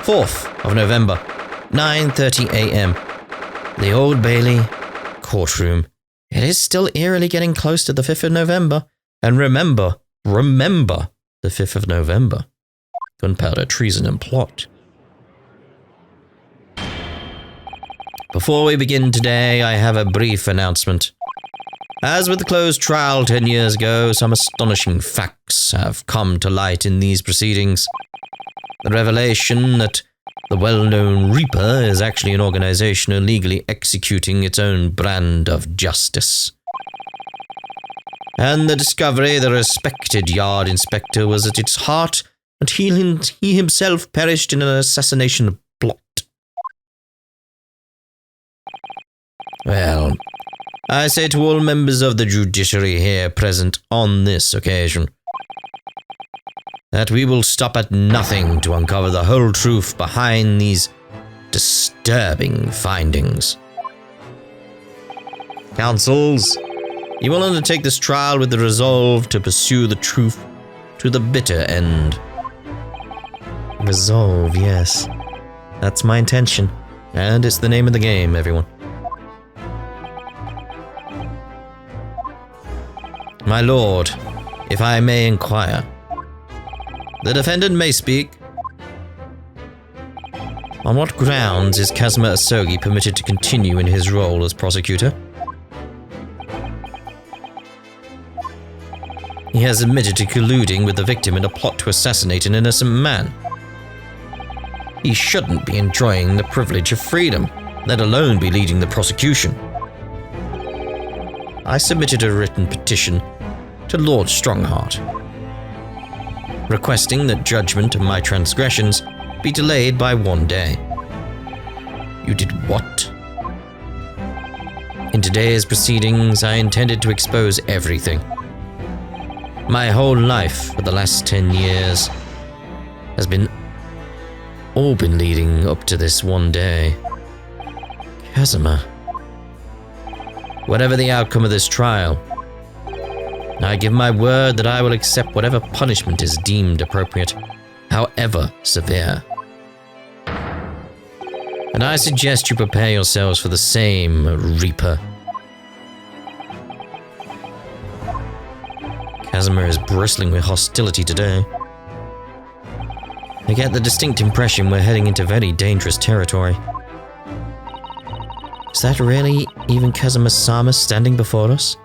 4th of November, 9:30 a.m. The Old Bailey courtroom. It is still eerily getting close to the 5th of November. And remember the 5th of November. Gunpowder, treason, and plot. Before we begin today, I have a brief announcement. As with the closed trial 10 years ago, some astonishing facts have come to light in these proceedings. The revelation that the well-known Reaper is actually an organization illegally executing its own brand of justice. And the discovery the respected yard inspector was at its heart, and he himself perished in an assassination plot. Well, I say to all members of the judiciary here present on this occasion, that we will stop at nothing to uncover the whole truth behind these disturbing findings. Counsels, you will undertake this trial with the resolve to pursue the truth to the bitter end. Resolve, yes. That's my intention. And it's the name of the game, everyone. My lord, if I may inquire, the defendant may speak. On what grounds is Kazuma Asogi permitted to continue in his role as prosecutor? He has admitted to colluding with the victim in a plot to assassinate an innocent man. He shouldn't be enjoying the privilege of freedom, let alone be leading the prosecution. I submitted a written petition to Lord Strongheart, requesting that judgment of my transgressions be delayed by 1 day. You did what? In today's proceedings, I intended to expose everything. My whole life for the last 10 years has all been leading up to this one day. Kazuma. Whatever the outcome of this trial, I give my word that I will accept whatever punishment is deemed appropriate, however severe. And I suggest you prepare yourselves for the same, Reaper. Kazuma is bristling with hostility today. I get the distinct impression we're heading into very dangerous territory. Is that really even Kazuma-sama standing before us?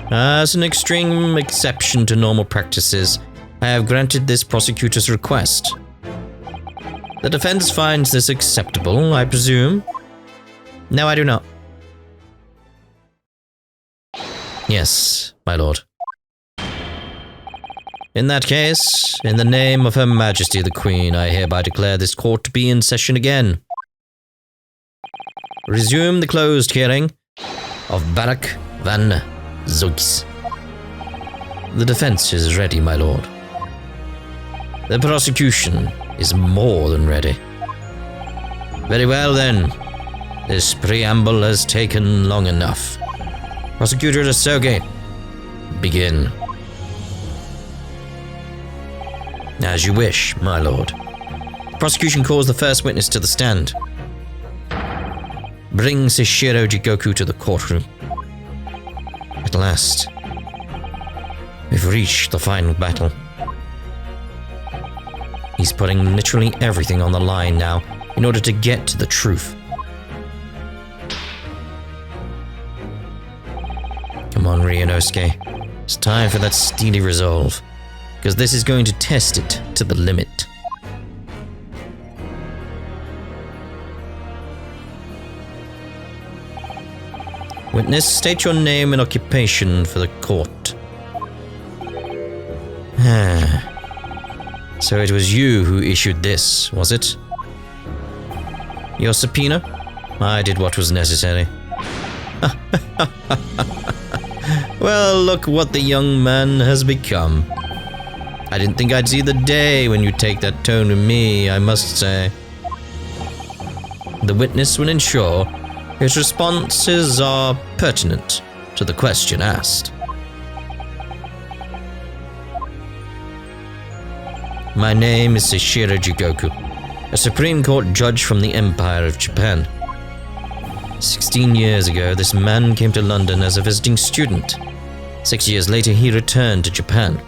As an extreme exception to normal practices, I have granted this prosecutor's request. The defense finds this acceptable, I presume? No, I do not. Yes, my lord. In that case, in the name of Her Majesty the Queen, I hereby declare this court to be in session again. Resume the closed hearing of Barak van Zogis. The defense is ready, my lord. The prosecution is more than ready. Very well then. This preamble has taken long enough. Prosecutor Asogi, begin. As you wish, my lord. The prosecution calls the first witness to the stand. Bring Seishiro Jigoku to the courtroom. At last, we've reached the final battle. He's putting literally everything on the line now in order to get to the truth. Come on, Ryunosuke. It's time for that steely resolve, because this is going to test it to the limit. Witness, state your name and occupation for the court. So it was you who issued this, was it? Your subpoena? I did what was necessary. Well, look what the young man has become. I didn't think I'd see the day when you take that tone with me, I must say. The witness will ensure his responses are pertinent to the question asked. My name is Seishiro Jigoku, a Supreme Court judge from the Empire of Japan. 16 years ago, this man came to London as a visiting student. 6 years later, he returned to Japan.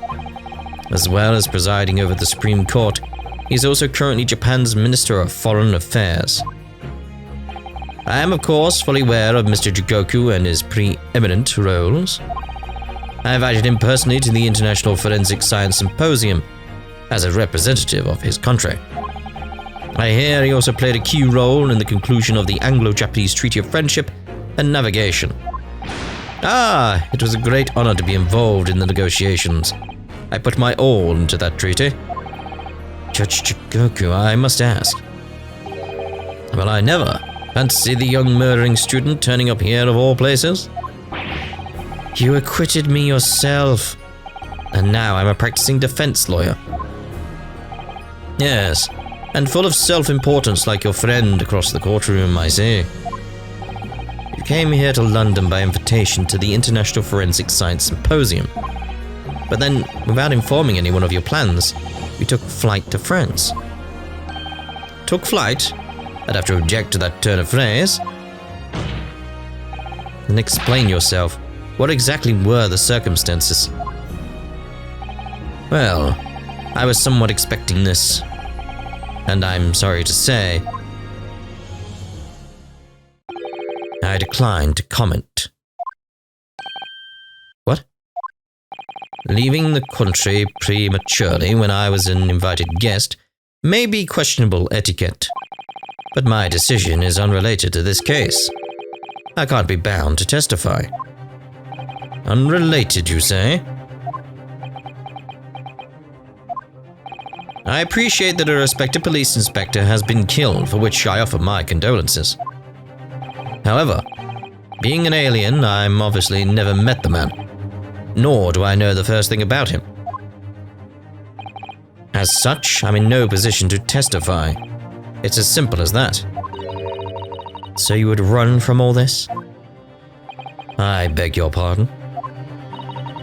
As well as presiding over the Supreme Court, he is also currently Japan's Minister of Foreign Affairs. I am, of course, fully aware of Mr. Jigoku and his preeminent roles. I invited him personally to the International Forensic Science Symposium as a representative of his country. I hear he also played a key role in the conclusion of the Anglo-Japanese Treaty of Friendship and Navigation. It was a great honor to be involved in the negotiations. I put my all into that treaty. Judge Jigoku, I must ask. Well, I never fancy the young murdering student turning up here of all places. You acquitted me yourself, and now I'm a practicing defense lawyer. Yes, and full of self-importance like your friend across the courtroom, I see. You came here to London by invitation to the International Forensic Science Symposium. But then, without informing anyone of your plans, you took flight to France. Took flight? I'd have to object to that turn of phrase. Then explain yourself. What exactly were the circumstances? Well, I was somewhat expecting this. And I'm sorry to say, I decline to comment. What? Leaving the country prematurely when I was an invited guest may be questionable etiquette, but my decision is unrelated to this case. I can't be bound to testify. Unrelated, you say? I appreciate that a respected police inspector has been killed, for which I offer my condolences. However, being an alien, I'm obviously never met the man, nor do I know the first thing about him. As such, I'm in no position to testify. It's as simple as that. So you would run from all this? I beg your pardon.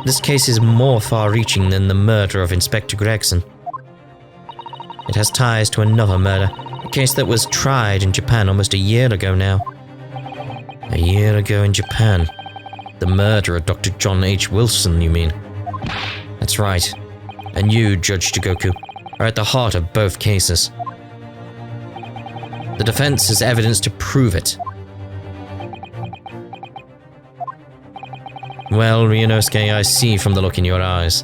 This case is more far-reaching than the murder of Inspector Gregson. It has ties to another murder, a case that was tried in Japan almost a year ago now. A year ago in Japan. The murder of Dr. John H. Wilson, you mean? That's right. And you, Judge Jigoku, are at the heart of both cases. The defense has evidence to prove it. Well, Ryunosuke, I see from the look in your eyes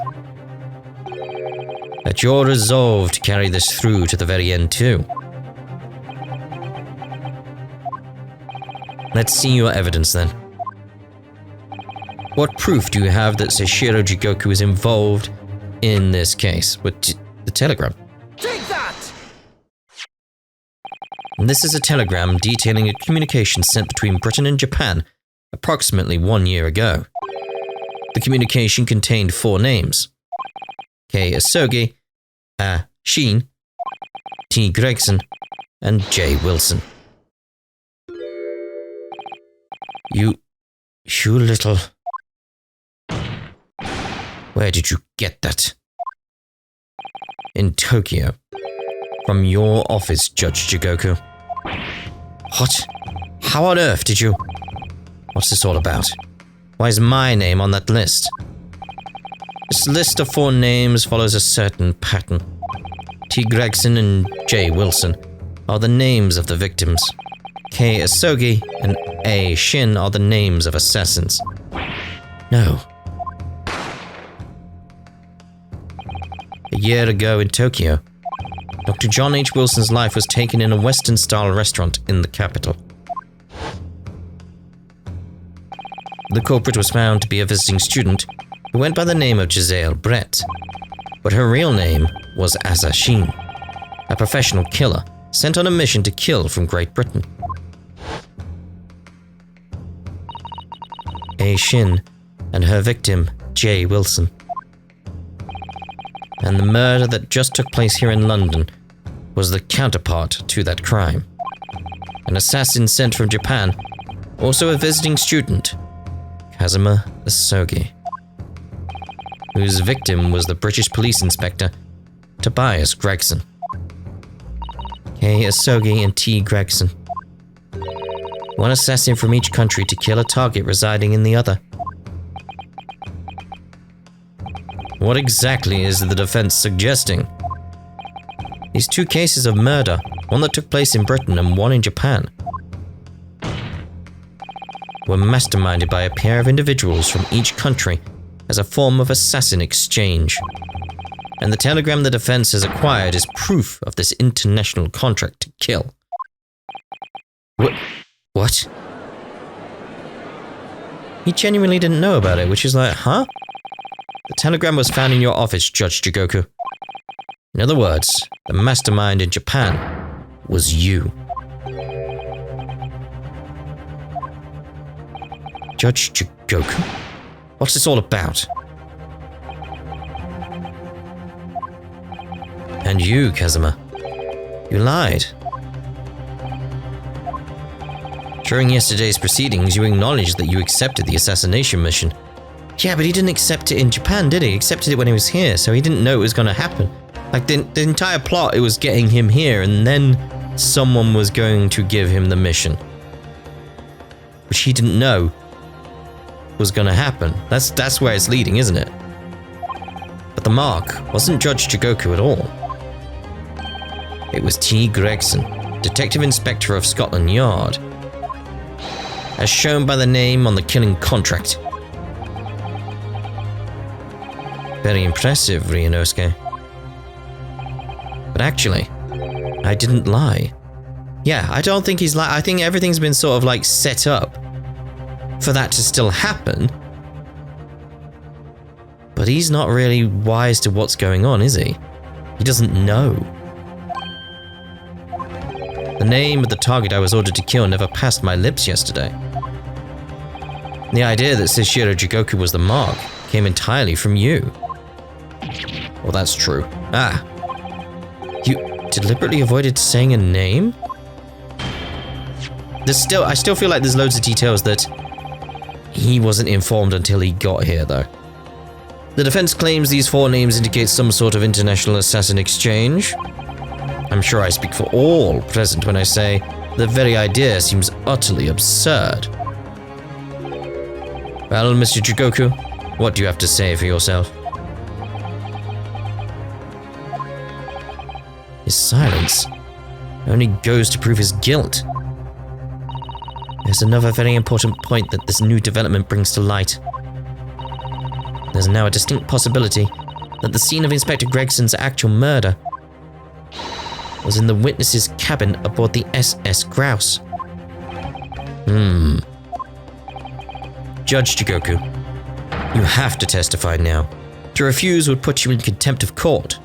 that you're resolved to carry this through to the very end too. Let's see your evidence then. What proof do you have that Seishiro Jigoku is involved in this case? With the telegram? Take that! This is a telegram detailing a communication sent between Britain and Japan approximately 1 year ago. The communication contained 4 names: K. Asogi, A. Shin, T. Gregson, and J. Wilson. You little... Where did you get that? In Tokyo. From your office, Judge Jigoku. What? How on earth did you... What's this all about? Why is my name on that list? This list of 4 names follows a certain pattern. T. Gregson and J. Wilson are the names of the victims. K. Asogi and A. Shin are the names of assassins. No. A year ago in Tokyo, Dr. John H. Wilson's life was taken in a Western-style restaurant in the capital. The culprit was found to be a visiting student who went by the name of Giselle Brett, but her real name was Asa Shin, a professional killer sent on a mission to kill from Great Britain. A. Shin and her victim, J. Wilson. And the murder that just took place here in London was the counterpart to that crime. An assassin sent from Japan, also a visiting student, Kazuma Asogi, whose victim was the British police inspector Tobias Gregson. K. Asogi and T. Gregson. One assassin from each country to kill a target residing in the other. What exactly is the defense suggesting? These two cases of murder, one that took place in Britain and one in Japan, were masterminded by a pair of individuals from each country as a form of assassin exchange. And the telegram the defense has acquired is proof of this international contract to kill. What? He genuinely didn't know about it, which is like, huh? The telegram was found in your office, Judge Jigoku. In other words, the mastermind in Japan was you. Judge Jigoku? What's this all about? And you, Kazuma. You lied. During yesterday's proceedings, you acknowledged that you accepted the assassination mission. Yeah, but he didn't accept it in Japan, did he? He accepted it when he was here, so he didn't know it was going to happen. Like, the entire plot, it was getting him here, and then someone was going to give him the mission. Which he didn't know was going to happen. That's where it's leading, isn't it? But the mark wasn't Judge Jigoku at all. It was T. Gregson, Detective Inspector of Scotland Yard, as shown by the name on the killing contract. Very impressive, Ryunosuke. But actually, I didn't lie. Yeah, I don't think he's I think everything's been sort of like set up for that to still happen. But he's not really wise to what's going on, is he? He doesn't know. The name of the target I was ordered to kill never passed my lips yesterday. The idea that Seishiro Jigoku was the mark came entirely from you. Well, that's true. Ah. You deliberately avoided saying a name? I still feel like there's loads of details that he wasn't informed until he got here, though. The defense claims these four names indicate some sort of international assassin exchange. I'm sure I speak for all present when I say the very idea seems utterly absurd. Well, Mr. Jigoku, what do you have to say for yourself? His silence only goes to prove his guilt. There's another very important point that this new development brings to light. There's now a distinct possibility that the scene of Inspector Gregson's actual murder was in the witness's cabin aboard the SS Grouse. Judge Jigoku, you have to testify now. To refuse would put you in contempt of court.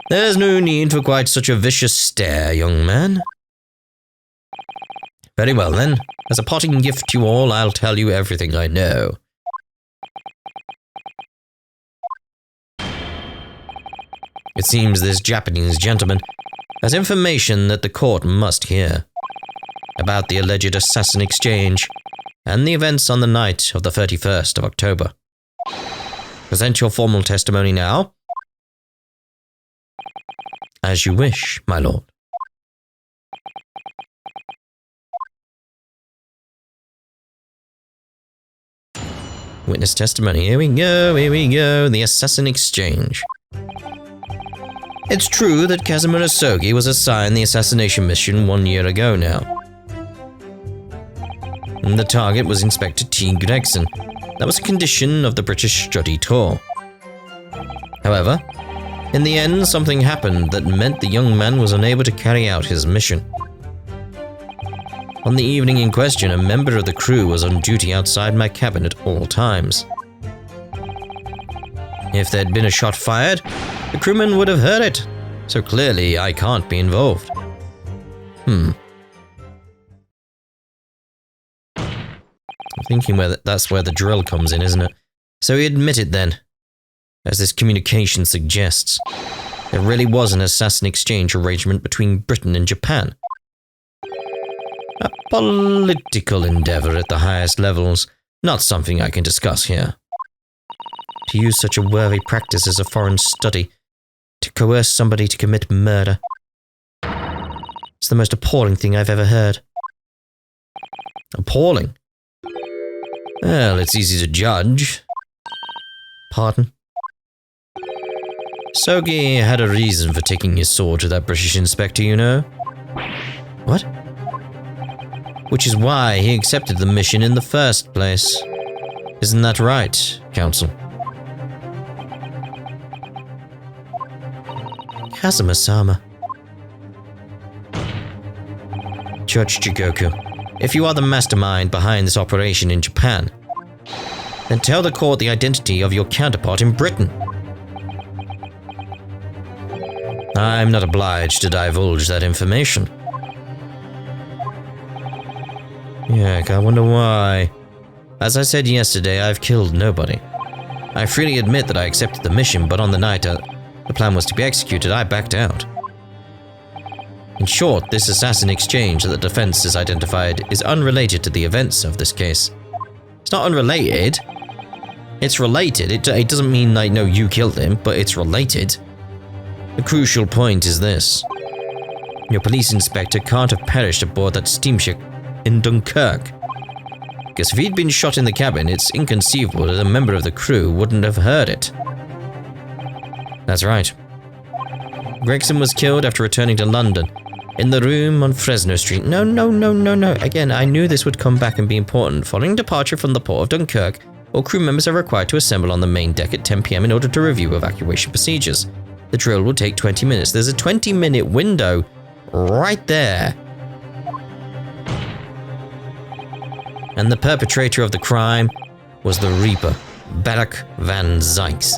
There's no need for quite such a vicious stare, young man. Very well then, as a parting gift to you all, I'll tell you everything I know. It seems this Japanese gentleman has information that the court must hear about the alleged assassin exchange and the events on the night of the 31st of October. Present your formal testimony now. As you wish, my lord. Witness testimony. Here we go, the assassin exchange. It's true that Kazuma Asogi was assigned the assassination mission 1 year ago now. And the target was Inspector T. Gregson. That was a condition of the British study tour. However, in the end, something happened that meant the young man was unable to carry out his mission. On the evening in question, a member of the crew was on duty outside my cabin at all times. If there'd been a shot fired, the crewman would have heard it, so clearly I can't be involved. I'm thinking that's where the drill comes in, isn't it? So he admitted then, as this communication suggests, there really was an assassin exchange arrangement between Britain and Japan. A political endeavor at the highest levels, Not something I can discuss here. To use such a worthy practice as a foreign study, to coerce somebody to commit murder. It's the most appalling thing I've ever heard. Appalling? Well, it's easy to judge. Pardon? Sogi had a reason for taking his sword to that British inspector, you know. What? Which is why he accepted the mission in the first place. Isn't that right, Counsel? Kazuma-sama. Judge Jigoku, if you are the mastermind behind this operation in Japan, then tell the court the identity of your counterpart in Britain. I'm not obliged to divulge that information. Yuck, I wonder why. As I said yesterday, I've killed nobody. I freely admit that I accepted the mission, but on the night the plan was to be executed, I backed out. In short, this assassin exchange that the defense has identified is unrelated to the events of this case. It's not unrelated. It's related. It doesn't mean I know you killed him, but it's related. The crucial point is this. Your police inspector can't have perished aboard that steamship in Dunkirk. Because if he'd been shot in the cabin, it's inconceivable that a member of the crew wouldn't have heard it. That's right. Gregson was killed after returning to London, in the room on Fresno Street. No. Again, I knew this would come back and be important. Following departure from the port of Dunkirk, all crew members are required to assemble on the main deck at 10 PM in order to review evacuation procedures. The drill will take 20 minutes. There's a 20-minute window right there. And the perpetrator of the crime was the Reaper, Barak van Zykes.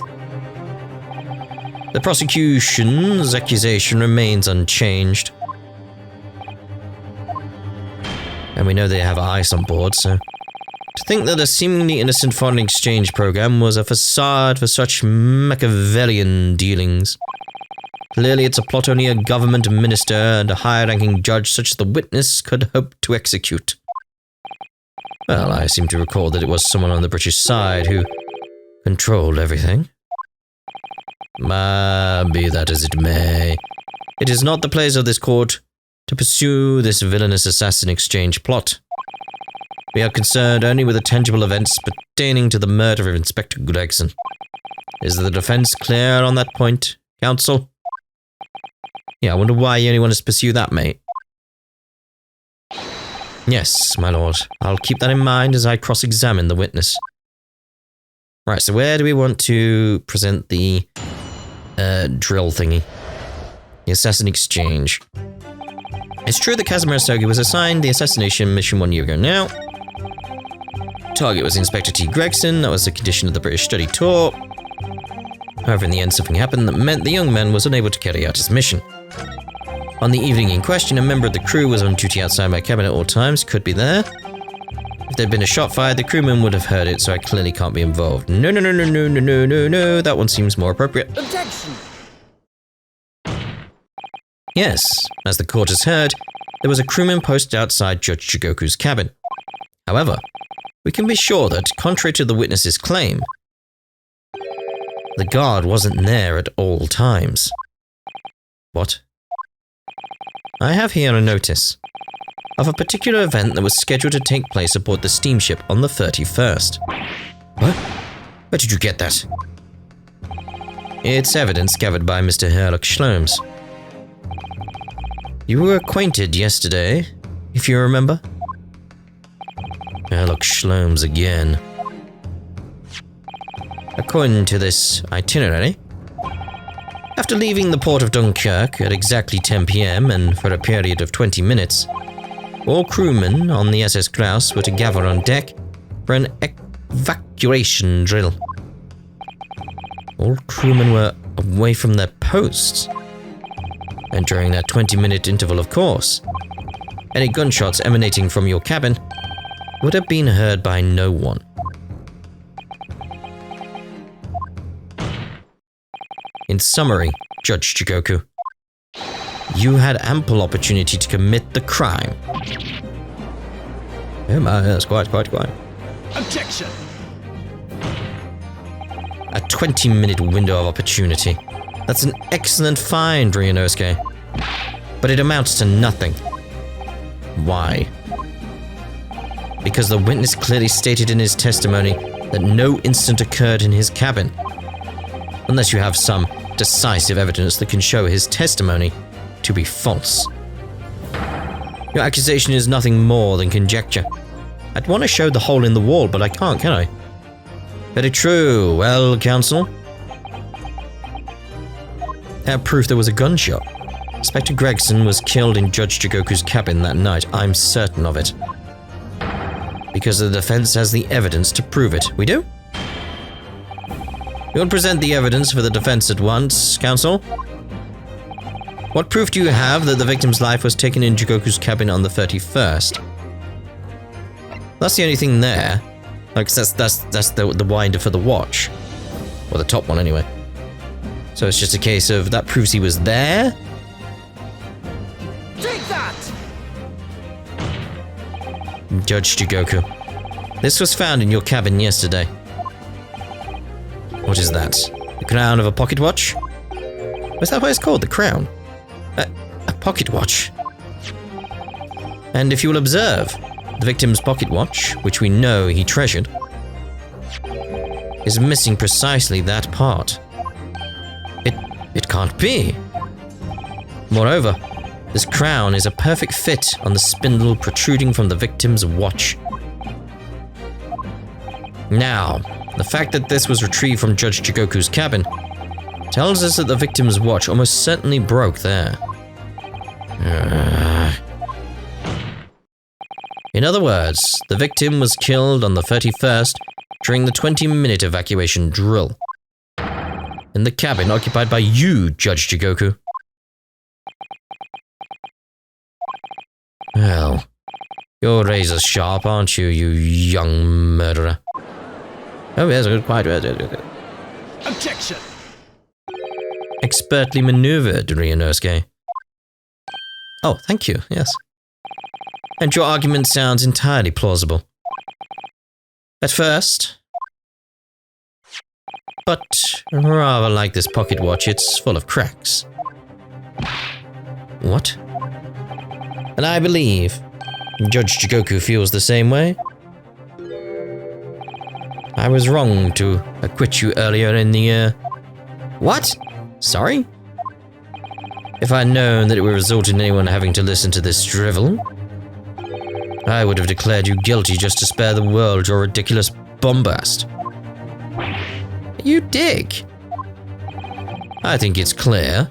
The prosecution's accusation remains unchanged. And we know they have ice on board, so... To think that a seemingly innocent foreign exchange program was a facade for such Machiavellian dealings. Clearly it's a plot only a government minister and a high-ranking judge such as the witness could hope to execute. Well, I seem to recall that it was someone on the British side who controlled everything. Be that as it may, it is not the place of this court to pursue this villainous assassin exchange plot. We are concerned only with the tangible events pertaining to the murder of Inspector Gregson. Is the defense clear on that point, counsel? Yeah, I wonder why you only want to pursue that, mate. Yes, my lord. I'll keep that in mind as I cross-examine the witness. Right, so where do we want to present the drill thingy? The assassin exchange. It's true that Kazuma Sogi was assigned the assassination mission 1 year ago now. Target was Inspector T. Gregson. That was a condition of the British study tour. However, in the end, something happened that meant the young man was unable to carry out his mission. On the evening in question, a member of the crew was on duty outside my cabin at all times. Could be there. If there'd been a shot fired, the crewman would have heard it, so I clearly can't be involved. No. That one seems more appropriate. Objection! Yes, as the court has heard, there was a crewman posted outside Judge Jigoku's cabin. However, we can be sure that, contrary to the witness's claim, the guard wasn't there at all times. What? I have here a notice of a particular event that was scheduled to take place aboard the steamship on the 31st. What? Where did you get that? It's evidence gathered by Mr. Herlock Sholmes. You were acquainted yesterday, if you remember. Herlock Sholmes again. According to this itinerary, after leaving the port of Dunkirk at exactly 10 PM and for a period of 20 minutes, all crewmen on the SS Grouse were to gather on deck for an evacuation drill. All crewmen were away from their posts. And during that 20-minute interval, of course, any gunshots emanating from your cabin would have been heard by no one. In summary, Judge Jigoku, you had ample opportunity to commit the crime. Oh my, that's quite. Objection! A 20-minute window of opportunity. That's an excellent find, Ryunosuke. But it amounts to nothing. Why? Because the witness clearly stated in his testimony that no incident occurred in his cabin. Unless you have some decisive evidence that can show his testimony to be false. Your accusation is nothing more than conjecture. I'd want to show the hole in the wall, but I can't, can I? Very true. Well, counsel? I have proof there was a gunshot. Inspector Gregson was killed in Judge Jigoku's cabin that night. I'm certain of it. Because the defense has the evidence to prove it. We do? You will present the evidence for the defense at once, counsel. What proof do you have that the victim's life was taken in Jigoku's cabin on the 31st? That's the only thing there. Like, that's the winder for the watch. Or the top one, anyway. So it's just a case of that proves he was there? Take that! Judge Jigoku. This was found in your cabin yesterday. What is that? The crown of a pocket watch? Is that what it's called? The crown? A pocket watch? And if you will observe, the victim's pocket watch, which we know he treasured, is missing precisely that part. It can't be. Moreover, this crown is a perfect fit on the spindle protruding from the victim's watch. Now, the fact that this was retrieved from Judge Jigoku's cabin tells us that the victim's watch almost certainly broke there. In other words, the victim was killed on the 31st during the 20-minute evacuation drill. In the cabin occupied by you, Judge Jigoku. Well, you're razor sharp, aren't you, you young murderer? Oh, yes, quite. Objection! Expertly maneuvered, Ryunosuke. Oh, thank you, yes. And your argument sounds entirely plausible. At first. But rather like this pocket watch, it's full of cracks. What? And I believe Judge Jigoku feels the same way. I was wrong to acquit you earlier in the year. What? Sorry? If I'd known that it would result in anyone having to listen to this drivel, I would have declared you guilty just to spare the world your ridiculous bombast. You dig? I think it's clear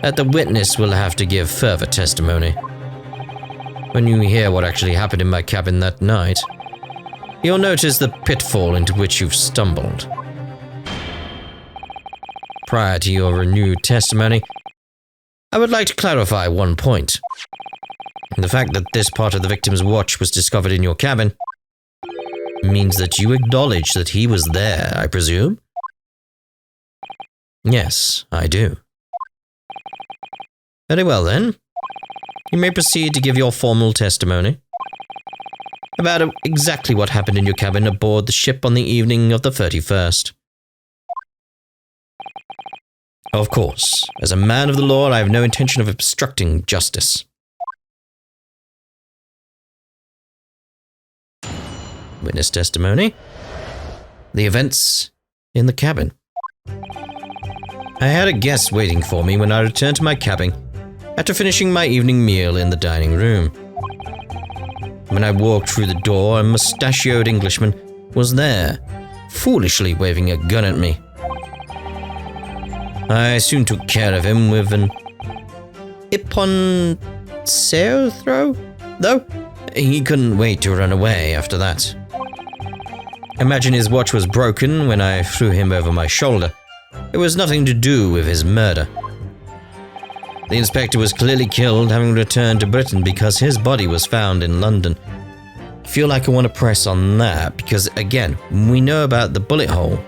that the witness will have to give further testimony. When you hear what actually happened in my cabin that night, you'll notice the pitfall into which you've stumbled. Prior to your renewed testimony, I would like to clarify one point. The fact that this part of the victim's watch was discovered in your cabin means that you acknowledge that he was there, I presume? Yes, I do. Very well then. You may proceed to give your formal testimony about exactly what happened in your cabin aboard the ship on the evening of the 31st. Of course, as a man of the law, I have no intention of obstructing justice. Witness testimony. The events in the cabin. I had a guest waiting for me when I returned to my cabin after finishing my evening meal in the dining room. When I walked through the door, a mustachioed Englishman was there, foolishly waving a gun at me. I soon took care of him with an ippon sao throw, though he couldn't wait to run away after that. Imagine his watch was broken when I threw him over my shoulder. It was nothing to do with his murder. The inspector was clearly killed, having returned to Britain because his body was found in London. I feel like I want to press on that because, again, we know about the bullet hole.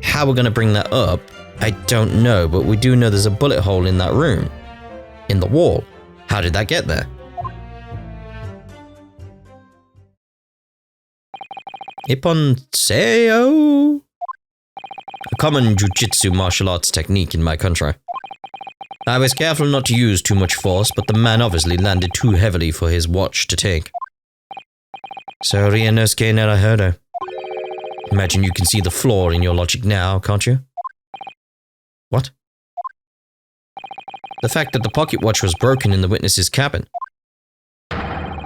How we're going to bring that up, I don't know, but we do know there's a bullet hole in that room. In the wall. How did that get there? Ippon-seo? A common jujitsu martial arts technique in my country. I was careful not to use too much force, but the man obviously landed too heavily for his watch to take. So Ryunosuke Naruhodo. Imagine you can see the flaw in your logic now, can't you? What? The fact that the pocket watch was broken in the witness's cabin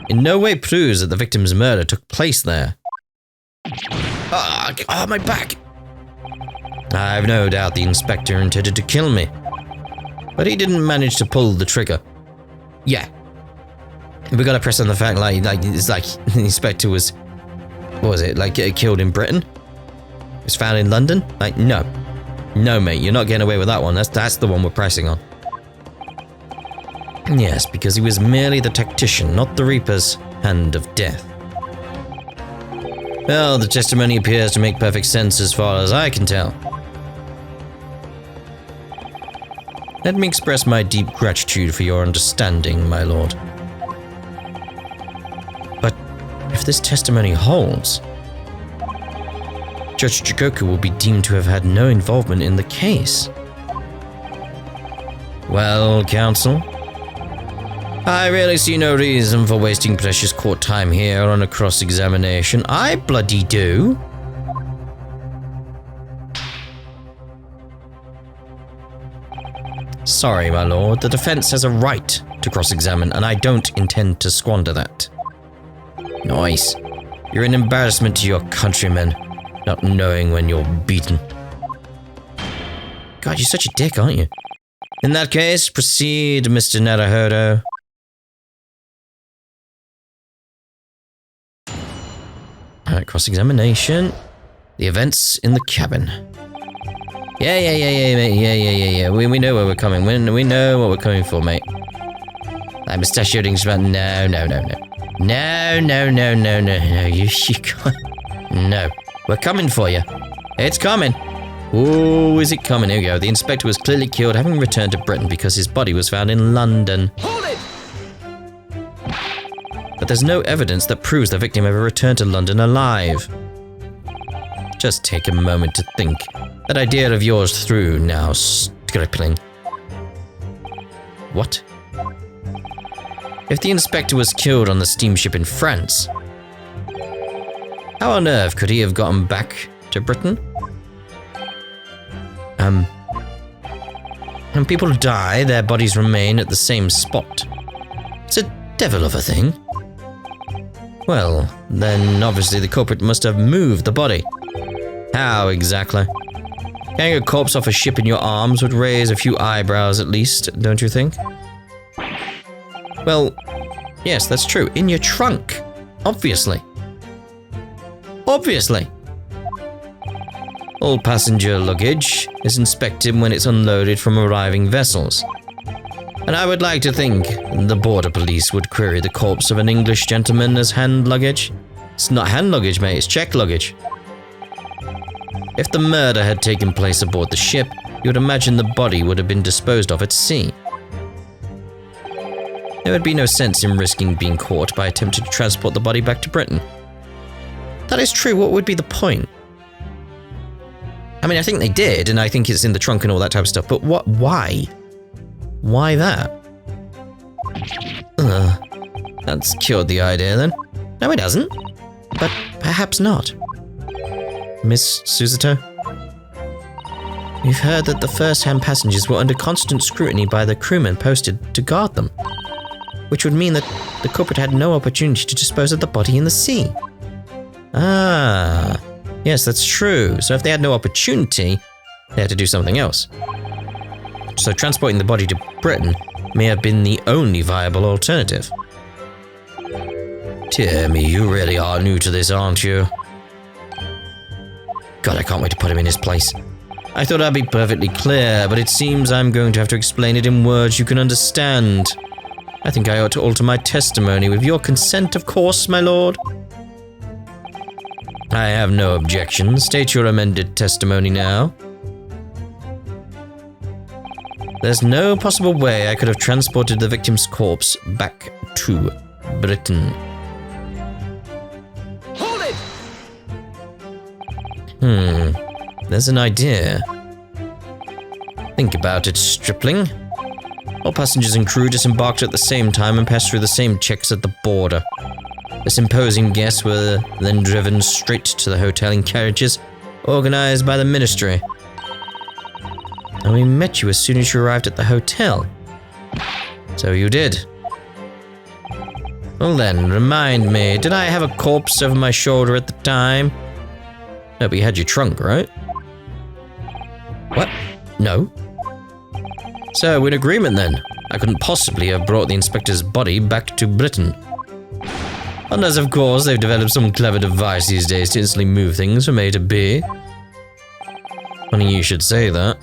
in no way proves that the victim's murder took place there. My back! I've no doubt the inspector intended to kill me, but he didn't manage to pull the trigger. Yeah. We gotta press on the fact it's like the inspector was, what was it, killed in Britain? It was found in London? No. No, mate, you're not getting away with that one. That's the one we're pressing on. Yes, because he was merely the tactician, not the Reaper's hand of death. Well, the testimony appears to make perfect sense as far as I can tell. Let me express my deep gratitude for your understanding, my lord. But if this testimony holds, Judge Jigoku will be deemed to have had no involvement in the case. Well, counsel, I really see no reason for wasting precious court time here on a cross-examination. I bloody do. Sorry, my lord, the defense has a right to cross-examine, and I don't intend to squander that. Nice. You're an embarrassment to your countrymen, not knowing when you're beaten. God, you're such a dick, aren't you? In that case, proceed, Mr. Naruhodo. Alright, cross-examination. The events in the cabin. Yeah, mate. Yeah. We know where we're coming. We know what we're coming for, mate. That mustachioed Englishman. No. No. You can't. No. We're coming for you. It's coming. Oh, is it coming? Here we go. The inspector was clearly killed, having returned to Britain because his body was found in London. Hold it! But there's no evidence that proves the victim ever returned to London alive. Just take a moment to think that idea of yours through now, Stripling. What? If the inspector was killed on the steamship in France, how on earth could he have gotten back to Britain? When people die, their bodies remain at the same spot. It's a devil of a thing. Well, then obviously the culprit must have moved the body. How exactly? Carrying a corpse off a ship in your arms would raise a few eyebrows at least, don't you think? Well, yes, that's true. In your trunk. Obviously. All passenger luggage is inspected when it's unloaded from arriving vessels. And I would like to think the border police would query the corpse of an English gentleman as hand luggage. It's not hand luggage, mate, it's checked luggage. If the murder had taken place aboard the ship, you would imagine the body would have been disposed of at sea. There would be no sense in risking being caught by attempting to transport the body back to Britain. That is true, what would be the point? I mean, I think they did, and I think it's in the trunk and all that type of stuff, but what? Why? Why that? That's cured the idea then. No, it hasn't. But perhaps not. Miss Susato? We've heard that the first-hand passengers were under constant scrutiny by the crewmen posted to guard them, which would mean that the culprit had no opportunity to dispose of the body in the sea. Ah, yes, that's true. So if they had no opportunity, they had to do something else. So transporting the body to Britain may have been the only viable alternative. Dear me, you really are new to this, aren't you? God, I can't wait to put him in his place. I thought I'd be perfectly clear, but it seems I'm going to have to explain it in words you can understand. I think I ought to alter my testimony with your consent, of course, my lord. I have no objection. State your amended testimony now. There's no possible way I could have transported the victim's corpse back to Britain. Hold it! There's an idea. Think about it, stripling. All passengers and crew disembarked at the same time and passed through the same checks at the border. The imposing guests were then driven straight to the hotel in carriages organized by the ministry. And we met you as soon as you arrived at the hotel. So you did. Well then, remind me, did I have a corpse over my shoulder at the time? No, but you had your trunk, right? What? No. So, we're in agreement then. I couldn't possibly have brought the inspector's body back to Britain. Unless, of course, they've developed some clever device these days to instantly move things from A to B. Funny you should say that.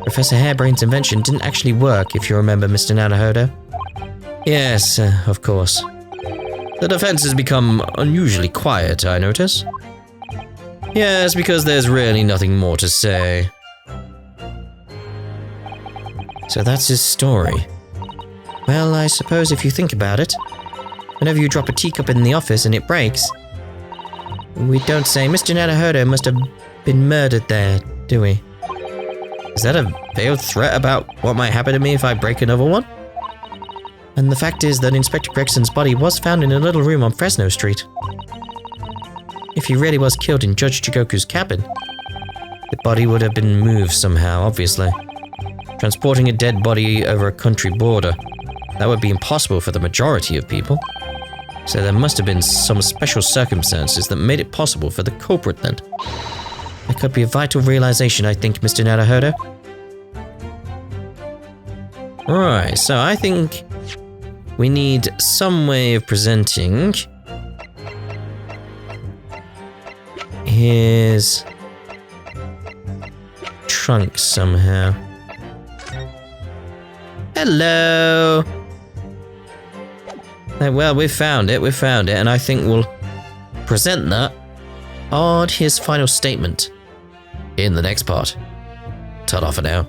Professor Harebrain's invention didn't actually work, if you remember, Mr. Naruhodo. Yes, of course. The defense has become unusually quiet, I notice. Yes, because there's really nothing more to say. So that's his story. Well, I suppose if you think about it, whenever you drop a teacup in the office and it breaks, we don't say, Mr. Naruhodo must have been murdered there, do we? Is that a veiled threat about what might happen to me if I break another one? And the fact is that Inspector Gregson's body was found in a little room on Fresno Street. If he really was killed in Judge Jigoku's cabin, the body would have been moved somehow, obviously. Transporting a dead body over a country border, that would be impossible for the majority of people. So there must have been some special circumstances that made it possible for the culprit then. That could be a vital realization, I think, Mr. Naruhodo. Alright, so I think we need some way of presenting his trunk somehow. Hello! Well, we found it, and I think we'll present that on his final statement in the next part. Ta-da for now.